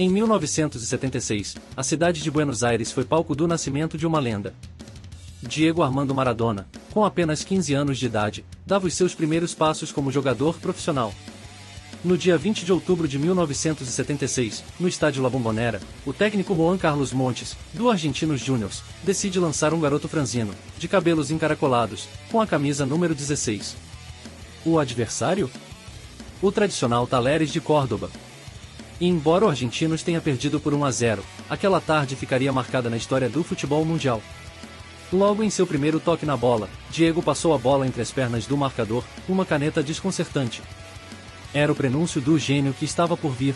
Em 1976, a cidade de Buenos Aires foi palco do nascimento de uma lenda. Diego Armando Maradona, com apenas 15 anos de idade, dava os seus primeiros passos como jogador profissional. No dia 20 de outubro de 1976, no estádio La Bombonera, o técnico Juan Carlos Montes, do Argentinos Júniors, decide lançar um garoto franzino, de cabelos encaracolados, com a camisa número 16. O adversário? O tradicional Talleres de Córdoba. E embora o Argentinos tenha perdido por 1-0, aquela tarde ficaria marcada na história do futebol mundial. Logo em seu primeiro toque na bola, Diego passou a bola entre as pernas do marcador, uma caneta desconcertante. Era o prenúncio do gênio que estava por vir.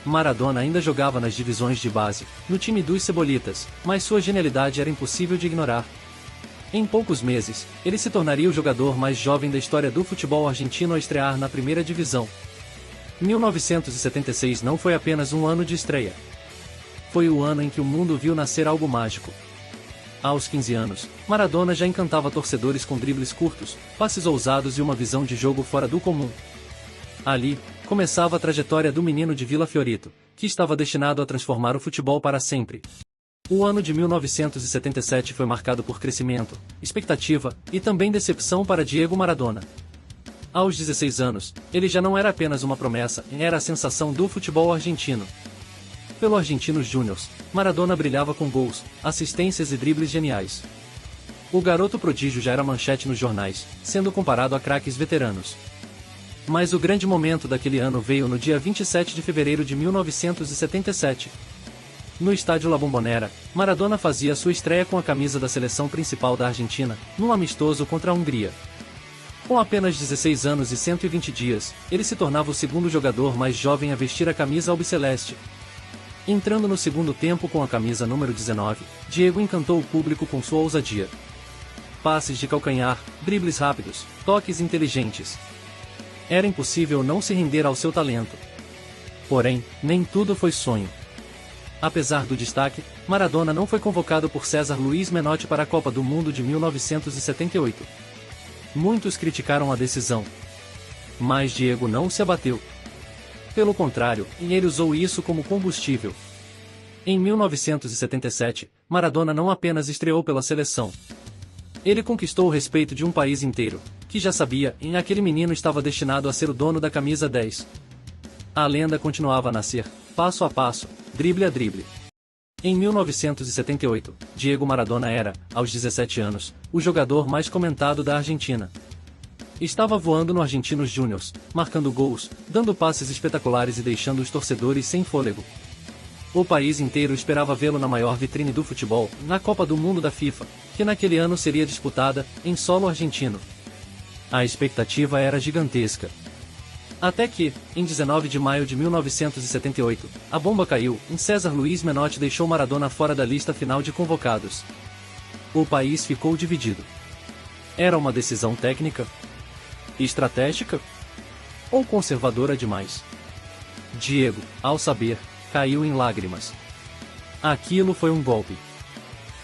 Maradona ainda jogava nas divisões de base, no time dos Cebolitas, mas sua genialidade era impossível de ignorar. Em poucos meses, ele se tornaria o jogador mais jovem da história do futebol argentino a estrear na primeira divisão. 1976 não foi apenas um ano de estreia. Foi o ano em que o mundo viu nascer algo mágico. Aos 15 anos, Maradona já encantava torcedores com dribles curtos, passes ousados e uma visão de jogo fora do comum. Ali, começava a trajetória do menino de Vila Fiorito, que estava destinado a transformar o futebol para sempre. O ano de 1977 foi marcado por crescimento, expectativa e também decepção para Diego Maradona. Aos 16 anos, ele já não era apenas uma promessa, era a sensação do futebol argentino. Pelo Argentinos Júniors, Maradona brilhava com gols, assistências e dribles geniais. O garoto prodígio já era manchete nos jornais, sendo comparado a craques veteranos. Mas o grande momento daquele ano veio no dia 27 de fevereiro de 1977. No estádio La Bombonera, Maradona fazia sua estreia com a camisa da seleção principal da Argentina, num amistoso contra a Hungria. Com apenas 16 anos e 120 dias, ele se tornava o segundo jogador mais jovem a vestir a camisa albiceleste. Entrando no segundo tempo com a camisa número 19, Diego encantou o público com sua ousadia. Passes de calcanhar, dribles rápidos, toques inteligentes. Era impossível não se render ao seu talento. Porém, nem tudo foi sonho. Apesar do destaque, Maradona não foi convocado por César Luiz Menotti para a Copa do Mundo de 1978. Muitos criticaram a decisão. Mas Diego não se abateu. Pelo contrário, ele usou isso como combustível. Em 1977, Maradona não apenas estreou pela seleção. Ele conquistou o respeito de um país inteiro, que já sabia que aquele menino estava destinado a ser o dono da camisa 10. A lenda continuava a nascer, passo a passo, drible a drible. Em 1978, Diego Maradona era, aos 17 anos, o jogador mais comentado da Argentina. Estava voando no Argentinos Júniors, marcando gols, dando passes espetaculares e deixando os torcedores sem fôlego. O país inteiro esperava vê-lo na maior vitrine do futebol, na Copa do Mundo da FIFA, que naquele ano seria disputada, em solo argentino. A expectativa era gigantesca. Até que, em 19 de maio de 1978, a bomba caiu e César Luiz Menotti deixou Maradona fora da lista final de convocados. O país ficou dividido. Era uma decisão técnica? Estratégica? Ou conservadora demais? Diego, ao saber, caiu em lágrimas. Aquilo foi um golpe.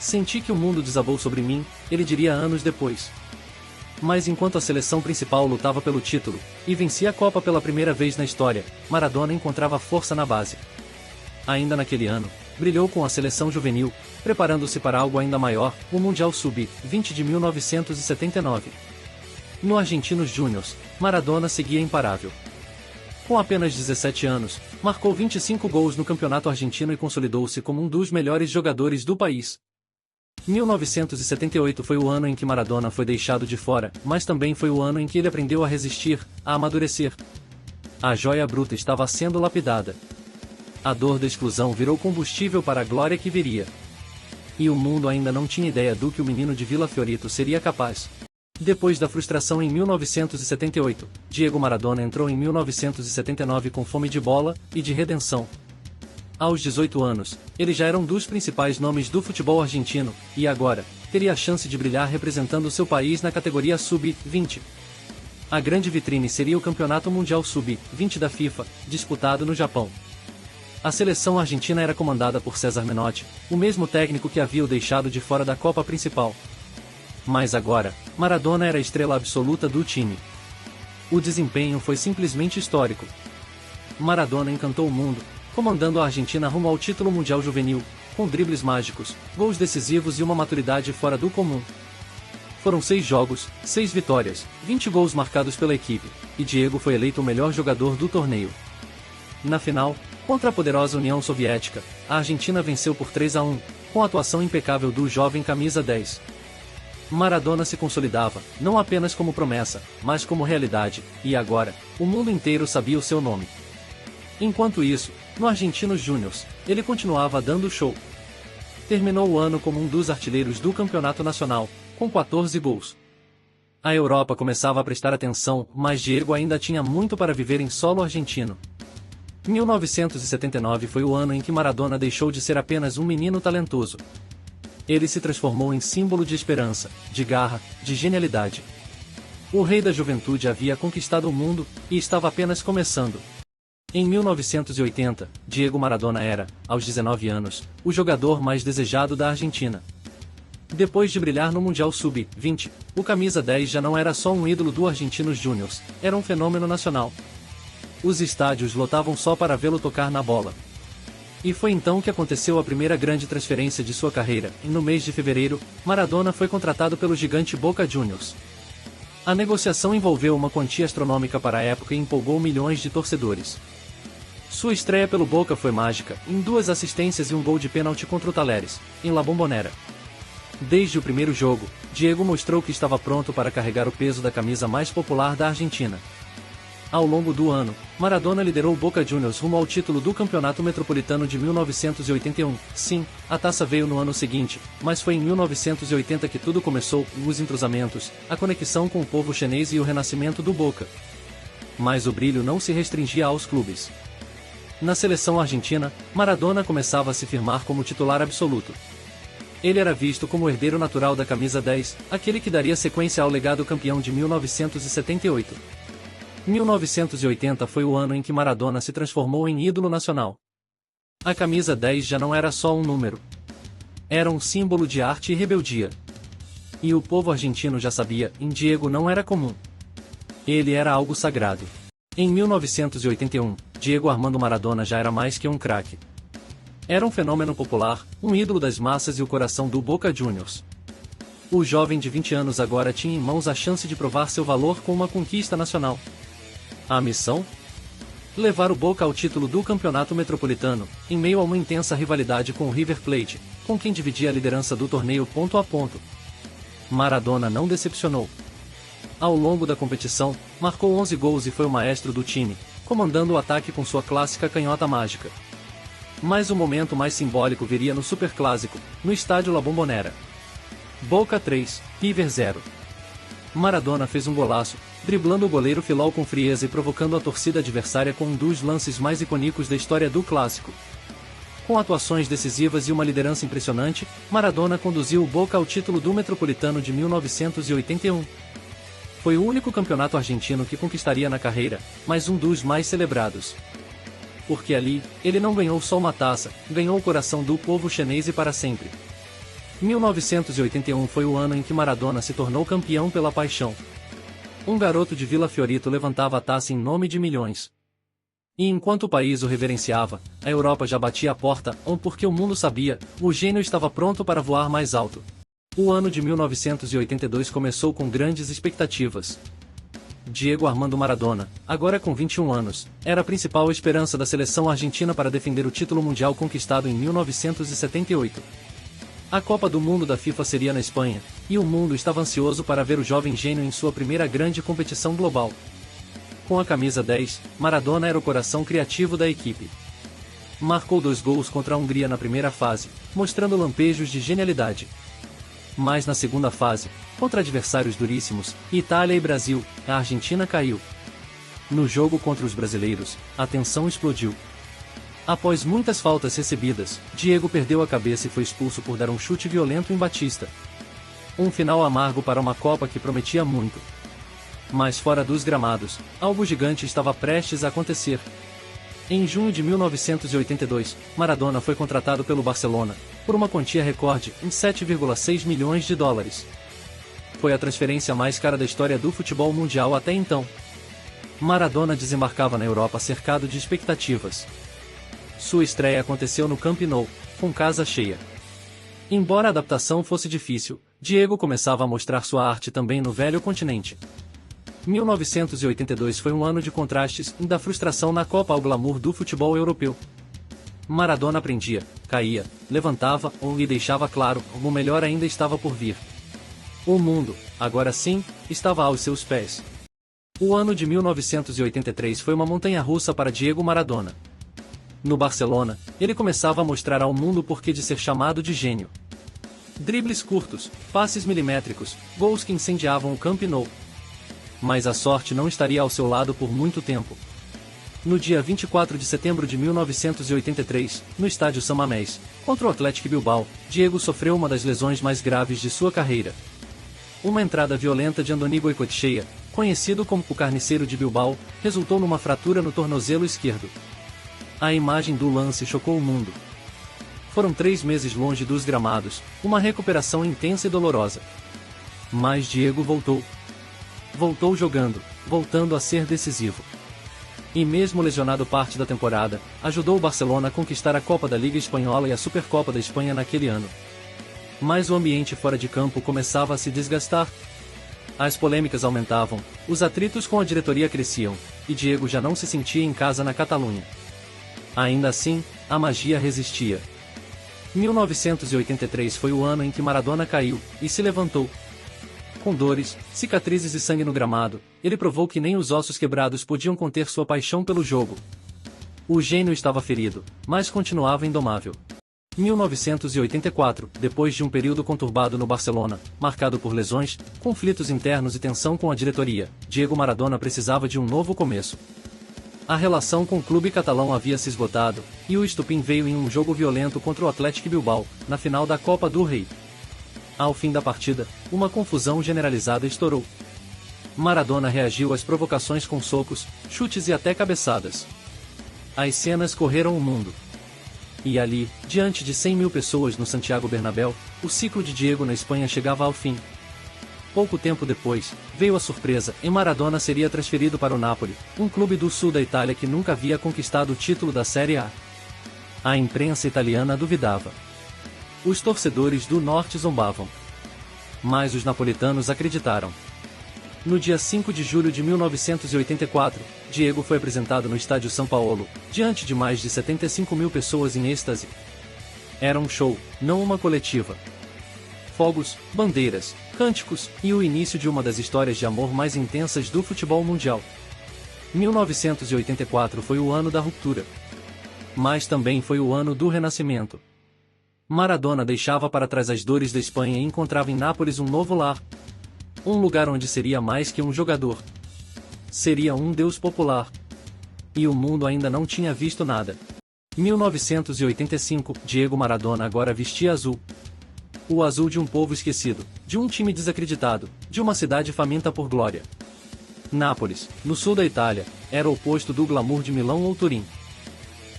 Senti que o mundo desabou sobre mim, ele diria anos depois. Mas enquanto a seleção principal lutava pelo título, e vencia a Copa pela primeira vez na história, Maradona encontrava força na base. Ainda naquele ano, brilhou com a seleção juvenil, preparando-se para algo ainda maior, o Mundial Sub-20 de 1979. No Argentinos Júniors, Maradona seguia imparável. Com apenas 17 anos, marcou 25 gols no campeonato argentino e consolidou-se como um dos melhores jogadores do país. 1978 foi o ano em que Maradona foi deixado de fora, mas também foi o ano em que ele aprendeu a resistir, a amadurecer. A joia bruta estava sendo lapidada. A dor da exclusão virou combustível para a glória que viria. E o mundo ainda não tinha ideia do que o menino de Vila Fiorito seria capaz. Depois da frustração em 1978, Diego Maradona entrou em 1979 com fome de bola e de redenção. Aos 18 anos, ele já era um dos principais nomes do futebol argentino, e agora, teria a chance de brilhar representando seu país na categoria Sub-20. A grande vitrine seria o Campeonato Mundial Sub-20 da FIFA, disputado no Japão. A seleção argentina era comandada por César Menotti, o mesmo técnico que havia o deixado de fora da Copa principal. Mas agora, Maradona era a estrela absoluta do time. O desempenho foi simplesmente histórico. Maradona encantou o mundo, comandando a Argentina rumo ao título mundial juvenil, com dribles mágicos, gols decisivos e uma maturidade fora do comum. Foram 6 jogos, 6 vitórias, 20 gols marcados pela equipe, e Diego foi eleito o melhor jogador do torneio. Na final, contra a poderosa União Soviética, a Argentina venceu por 3-1, com a atuação impecável do jovem camisa 10. Maradona se consolidava, não apenas como promessa, mas como realidade, e agora, o mundo inteiro sabia o seu nome. Enquanto isso, no Argentinos Júniors, ele continuava dando show. Terminou o ano como um dos artilheiros do campeonato nacional, com 14 gols. A Europa começava a prestar atenção, mas Diego ainda tinha muito para viver em solo argentino. 1979 foi o ano em que Maradona deixou de ser apenas um menino talentoso. Ele se transformou em símbolo de esperança, de garra, de genialidade. O rei da juventude havia conquistado o mundo, e estava apenas começando. Em 1980, Diego Maradona era, aos 19 anos, o jogador mais desejado da Argentina. Depois de brilhar no Mundial Sub-20, o camisa 10 já não era só um ídolo do Argentinos Júniors, era um fenômeno nacional. Os estádios lotavam só para vê-lo tocar na bola. E foi então que aconteceu a primeira grande transferência de sua carreira, e no mês de fevereiro, Maradona foi contratado pelo gigante Boca Juniors. A negociação envolveu uma quantia astronômica para a época e empolgou milhões de torcedores. Sua estreia pelo Boca foi mágica, em 2 assistências e um gol de pênalti contra o Talleres, em La Bombonera. Desde o primeiro jogo, Diego mostrou que estava pronto para carregar o peso da camisa mais popular da Argentina. Ao longo do ano, Maradona liderou o Boca Juniors rumo ao título do Campeonato Metropolitano de 1981. Sim, a taça veio no ano seguinte, mas foi em 1980 que tudo começou, os entrosamentos, a conexão com o povo chinês e o renascimento do Boca. Mas o brilho não se restringia aos clubes. Na seleção argentina, Maradona começava a se firmar como titular absoluto. Ele era visto como o herdeiro natural da camisa 10, aquele que daria sequência ao legado campeão de 1978. 1980 foi o ano em que Maradona se transformou em ídolo nacional. A camisa 10 já não era só um número. Era um símbolo de arte e rebeldia. E o povo argentino já sabia, em Diego não era comum. Ele era algo sagrado. Em 1981, Diego Armando Maradona já era mais que um craque. Era um fenômeno popular, um ídolo das massas e o coração do Boca Juniors. O jovem de 20 anos agora tinha em mãos a chance de provar seu valor com uma conquista nacional. A missão? Levar o Boca ao título do Campeonato Metropolitano, em meio a uma intensa rivalidade com o River Plate, com quem dividia a liderança do torneio ponto a ponto. Maradona não decepcionou. Ao longo da competição, marcou 11 gols e foi o maestro do time, comandando o ataque com sua clássica canhota mágica. Mas o momento mais simbólico viria no Superclássico, no estádio La Bombonera. Boca 3, River 0. Maradona fez um golaço, driblando o goleiro Filol com frieza e provocando a torcida adversária com um dos lances mais icônicos da história do clássico. Com atuações decisivas e uma liderança impressionante, Maradona conduziu o Boca ao título do Metropolitano de 1981. Foi o único campeonato argentino que conquistaria na carreira, mas um dos mais celebrados. Porque ali, ele não ganhou só uma taça, ganhou o coração do povo chinês e para sempre. 1981 foi o ano em que Maradona se tornou campeão pela paixão. Um garoto de Vila Fiorito levantava a taça em nome de milhões. E enquanto o país o reverenciava, a Europa já batia a porta, porque o mundo sabia, o gênio estava pronto para voar mais alto. O ano de 1982 começou com grandes expectativas. Diego Armando Maradona, agora com 21 anos, era a principal esperança da seleção argentina para defender o título mundial conquistado em 1978. A Copa do Mundo da FIFA seria na Espanha, e o mundo estava ansioso para ver o jovem gênio em sua primeira grande competição global. Com a camisa 10, Maradona era o coração criativo da equipe. Marcou 2 gols contra a Hungria na primeira fase, mostrando lampejos de genialidade. Mas na segunda fase, contra adversários duríssimos, Itália e Brasil, a Argentina caiu. No jogo contra os brasileiros, a tensão explodiu. Após muitas faltas recebidas, Diego perdeu a cabeça e foi expulso por dar um chute violento em Batista. Um final amargo para uma Copa que prometia muito. Mas fora dos gramados, algo gigante estava prestes a acontecer. Em junho de 1982, Maradona foi contratado pelo Barcelona, por uma quantia recorde, em 7,6 milhões de dólares. Foi a transferência mais cara da história do futebol mundial até então. Maradona desembarcava na Europa cercado de expectativas. Sua estreia aconteceu no Camp Nou, com casa cheia. Embora a adaptação fosse difícil, Diego começava a mostrar sua arte também no velho continente. 1982 foi um ano de contrastes e da frustração na Copa ao glamour do futebol europeu. Maradona aprendia, caía, levantava ou lhe deixava claro, o melhor ainda estava por vir. O mundo, agora sim, estava aos seus pés. O ano de 1983 foi uma montanha-russa para Diego Maradona. No Barcelona, ele começava a mostrar ao mundo o porquê de ser chamado de gênio. Dribles curtos, passes milimétricos, gols que incendiavam o Camp Nou. Mas a sorte não estaria ao seu lado por muito tempo. No dia 24 de setembro de 1983, no estádio San Mamés, contra o Athletic Bilbao, Diego sofreu uma das lesões mais graves de sua carreira. Uma entrada violenta de Andoni Goicoechea, conhecido como o Carniceiro de Bilbao, resultou numa fratura no tornozelo esquerdo. A imagem do lance chocou o mundo. Foram 3 meses longe dos gramados, uma recuperação intensa e dolorosa. Mas Diego voltou. Voltou jogando, voltando a ser decisivo. E mesmo lesionado parte da temporada, ajudou o Barcelona a conquistar a Copa da Liga Espanhola e a Supercopa da Espanha naquele ano. Mas o ambiente fora de campo começava a se desgastar. As polêmicas aumentavam, os atritos com a diretoria cresciam, e Diego já não se sentia em casa na Catalunha. Ainda assim, a magia resistia. 1983 foi o ano em que Maradona caiu, e se levantou. Com dores, cicatrizes e sangue no gramado, ele provou que nem os ossos quebrados podiam conter sua paixão pelo jogo. O gênio estava ferido, mas continuava indomável. 1984, depois de um período conturbado no Barcelona, marcado por lesões, conflitos internos e tensão com a diretoria, Diego Maradona precisava de um novo começo. A relação com o clube catalão havia se esgotado, e o estopim veio em um jogo violento contra o Athletic Bilbao, na final da Copa do Rei. Ao fim da partida, uma confusão generalizada estourou. Maradona reagiu às provocações com socos, chutes e até cabeçadas. As cenas correram o mundo. E ali, diante de 100 mil pessoas no Santiago Bernabéu, o ciclo de Diego na Espanha chegava ao fim. Pouco tempo depois, veio a surpresa, e Maradona seria transferido para o Napoli, um clube do sul da Itália que nunca havia conquistado o título da Série A. A imprensa italiana duvidava. Os torcedores do norte zombavam. Mas os napolitanos acreditaram. No dia 5 de julho de 1984, Diego foi apresentado no estádio São Paulo, diante de mais de 75 mil pessoas em êxtase. Era um show, não uma coletiva. Fogos, bandeiras, cânticos e o início de uma das histórias de amor mais intensas do futebol mundial. 1984 foi o ano da ruptura. Mas também foi o ano do renascimento. Maradona deixava para trás as dores da Espanha e encontrava em Nápoles um novo lar. Um lugar onde seria mais que um jogador. Seria um deus popular. E o mundo ainda não tinha visto nada. 1985, Diego Maradona agora vestia azul. O azul de um povo esquecido, de um time desacreditado, de uma cidade faminta por glória. Nápoles, no sul da Itália, era o oposto do glamour de Milão ou Turim.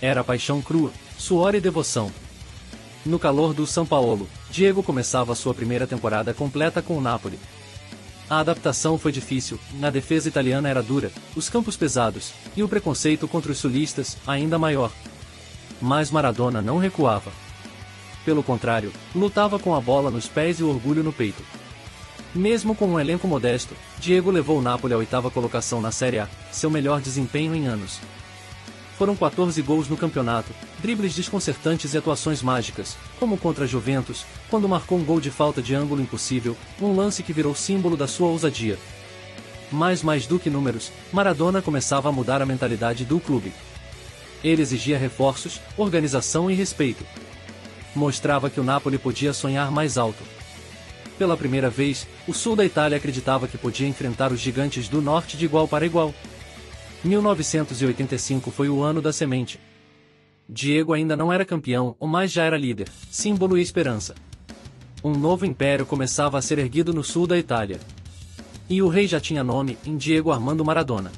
Era paixão crua, suor e devoção. No calor do São Paulo, Diego começava sua primeira temporada completa com o Napoli. A adaptação foi difícil, a defesa italiana era dura, os campos pesados, e o preconceito contra os sulistas, ainda maior. Mas Maradona não recuava. Pelo contrário, lutava com a bola nos pés e o orgulho no peito. Mesmo com um elenco modesto, Diego levou o Napoli à 8ª colocação na Série A, seu melhor desempenho em anos. Foram 14 gols no campeonato, dribles desconcertantes e atuações mágicas, como contra a Juventus, quando marcou um gol de falta de ângulo impossível, um lance que virou símbolo da sua ousadia. Mas mais do que números, Maradona começava a mudar a mentalidade do clube. Ele exigia reforços, organização e respeito. Mostrava que o Napoli podia sonhar mais alto. Pela primeira vez, o sul da Itália acreditava que podia enfrentar os gigantes do norte de igual para igual. 1985 foi o ano da semente. Diego ainda não era campeão, mas já era líder, símbolo e esperança. Um novo império começava a ser erguido no sul da Itália. E o rei já tinha nome, em Diego Armando Maradona.